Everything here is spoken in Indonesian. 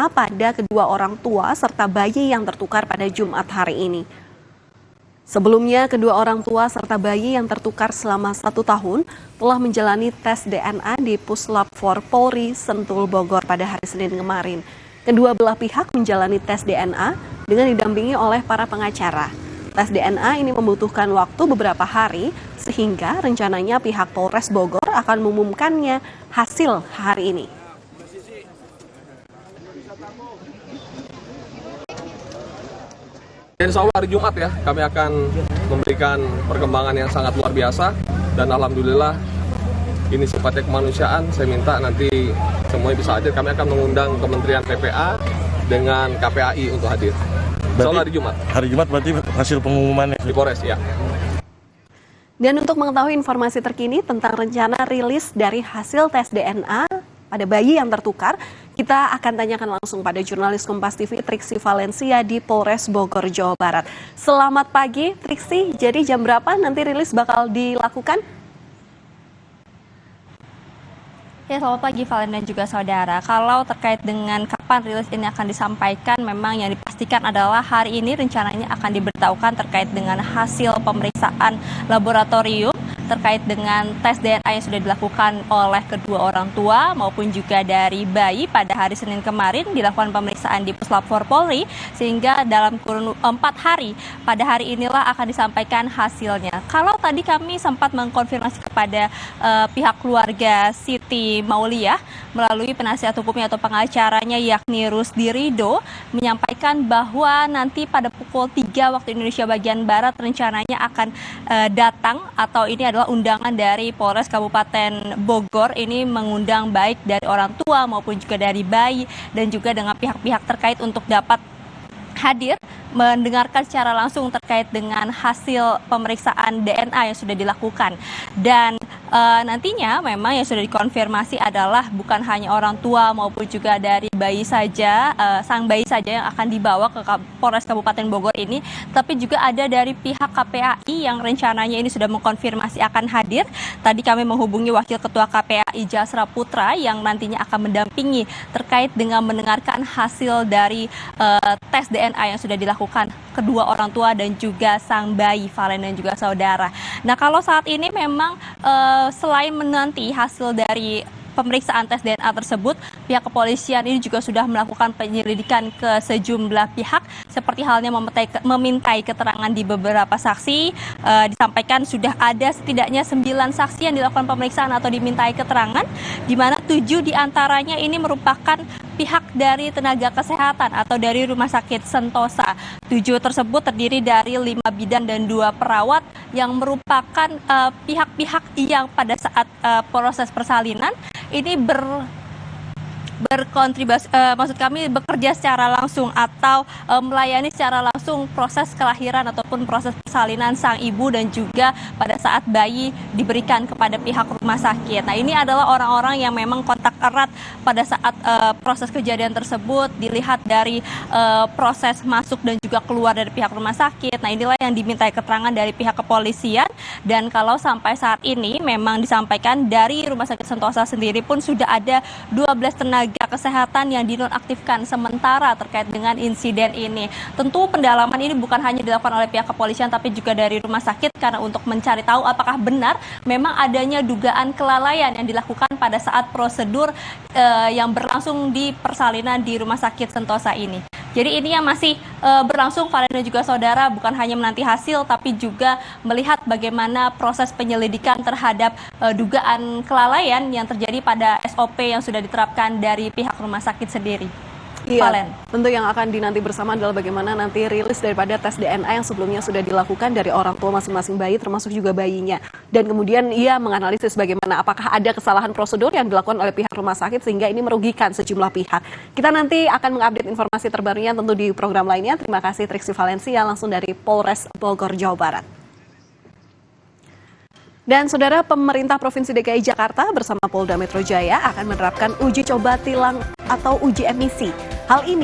DNA pada kedua orang tua serta bayi yang tertukar pada Jumat hari ini. Sebelumnya, kedua orang tua serta bayi yang tertukar selama 1 tahun telah menjalani tes DNA di Puslap 4 Polri Sentul Bogor pada hari Senin kemarin. Kedua belah pihak menjalani tes DNA dengan didampingi oleh para pengacara. Tes DNA ini membutuhkan waktu beberapa hari, sehingga rencananya pihak Polres Bogor akan mengumumkannya hasil hari ini. Insya Allah hari Jumat ya, kami akan memberikan perkembangan yang sangat luar biasa. Dan alhamdulillah ini sifatnya kemanusiaan, saya minta nanti semuanya bisa hadir. Kami akan mengundang Kementerian PPA dengan KPAI untuk hadir. Insya Allah hari Jumat. Hari Jumat berarti hasil pengumumannya di Polres ya. Dan untuk mengetahui informasi terkini tentang rencana rilis dari hasil tes DNA pada bayi yang tertukar, kita akan tanyakan langsung pada jurnalis Kompas TV Triksi Valencia di Polres Bogor, Jawa Barat. Selamat pagi Triksi, jadi jam berapa nanti rilis bakal dilakukan? Ya, selamat pagi Valen dan juga saudara. Kalau terkait dengan kapan rilis ini akan disampaikan, memang yang dipastikan adalah hari ini rencananya akan diberitahukan terkait dengan hasil pemeriksaan laboratorium terkait dengan tes DNA yang sudah dilakukan oleh kedua orang tua maupun juga dari bayi pada hari Senin kemarin dilakukan pemeriksaan di Puslap 4 Polri, sehingga dalam kurun 4 hari pada hari inilah akan disampaikan hasilnya. Kalau tadi kami sempat mengkonfirmasi kepada pihak keluarga Siti Mauliah melalui penasihat hukumnya atau pengacaranya yakni Rusdi Rido, menyampaikan bahwa nanti pada pukul 3 waktu Indonesia bagian Barat rencananya akan datang, atau ini adalah undangan dari Polres Kabupaten Bogor, ini mengundang baik dari orang tua maupun juga dari bayi dan juga dengan pihak-pihak terkait untuk dapat hadir mendengarkan secara langsung terkait dengan hasil pemeriksaan DNA yang sudah dilakukan. Dan nantinya memang yang sudah dikonfirmasi adalah bukan hanya orang tua maupun juga dari bayi saja, sang bayi saja yang akan dibawa ke Polres Kabupaten Bogor ini, tapi juga ada dari pihak KPAI yang rencananya ini sudah mengkonfirmasi akan hadir. Tadi kami menghubungi Wakil Ketua KPAI Jasra Putra yang nantinya akan mendampingi terkait dengan mendengarkan hasil dari tes DNA yang sudah dilakukan kedua orang tua dan juga sang bayi, Valen dan juga saudara. Nah, kalau saat ini memang selain menanti hasil dari pemeriksaan tes DNA tersebut, pihak kepolisian ini juga sudah melakukan penyelidikan ke sejumlah pihak, seperti halnya memintai keterangan di beberapa saksi. Disampaikan sudah ada setidaknya 9 saksi yang dilakukan pemeriksaan atau dimintai keterangan, di mana 7 diantaranya ini merupakan pihak dari tenaga kesehatan atau dari Rumah Sakit Sentosa. 7 tersebut terdiri dari 5 bidan dan 2 perawat yang merupakan pihak-pihak yang pada saat proses persalinan ini berkontribusi, maksud kami bekerja secara langsung atau melayani secara langsung proses kelahiran ataupun proses persalinan sang ibu dan juga pada saat bayi diberikan kepada pihak rumah sakit. Nah, ini adalah orang-orang yang memang kontak erat pada saat proses kejadian tersebut, dilihat dari proses masuk dan juga keluar dari pihak rumah sakit. Nah, inilah yang dimintai keterangan dari pihak kepolisian, dan kalau sampai saat ini memang disampaikan dari Rumah Sakit Sentosa sendiri pun sudah ada 12 tenaga kesehatan yang dinonaktifkan sementara terkait dengan insiden ini. Tentu pendalaman ini bukan hanya dilakukan oleh pihak kepolisian tapi juga dari rumah sakit, karena untuk mencari tahu apakah benar memang adanya dugaan kelalaian yang dilakukan pada saat prosedur yang berlangsung di persalinan di Rumah Sakit Sentosa ini. Jadi ini yang masih berlangsung, Valen dan juga saudara, bukan hanya menanti hasil tapi juga melihat bagaimana proses penyelidikan terhadap dugaan kelalaian yang terjadi pada SOP yang sudah diterapkan dari pihak rumah sakit sendiri. Iya, Valen. tentu yang akan dinanti bersama adalah bagaimana nanti rilis daripada tes DNA yang sebelumnya sudah dilakukan dari orang tua masing-masing bayi, termasuk juga bayinya. Dan kemudian ia menganalisis bagaimana apakah ada kesalahan prosedur yang dilakukan oleh pihak rumah sakit sehingga ini merugikan sejumlah pihak. Kita nanti akan mengupdate informasi terbarunya tentu di program lainnya. Terima kasih Triksi Valencia langsung dari Polres Bogor, Jawa Barat. Dan saudara, pemerintah Provinsi DKI Jakarta bersama Polda Metro Jaya akan menerapkan uji coba tilang atau uji emisi. Hal ini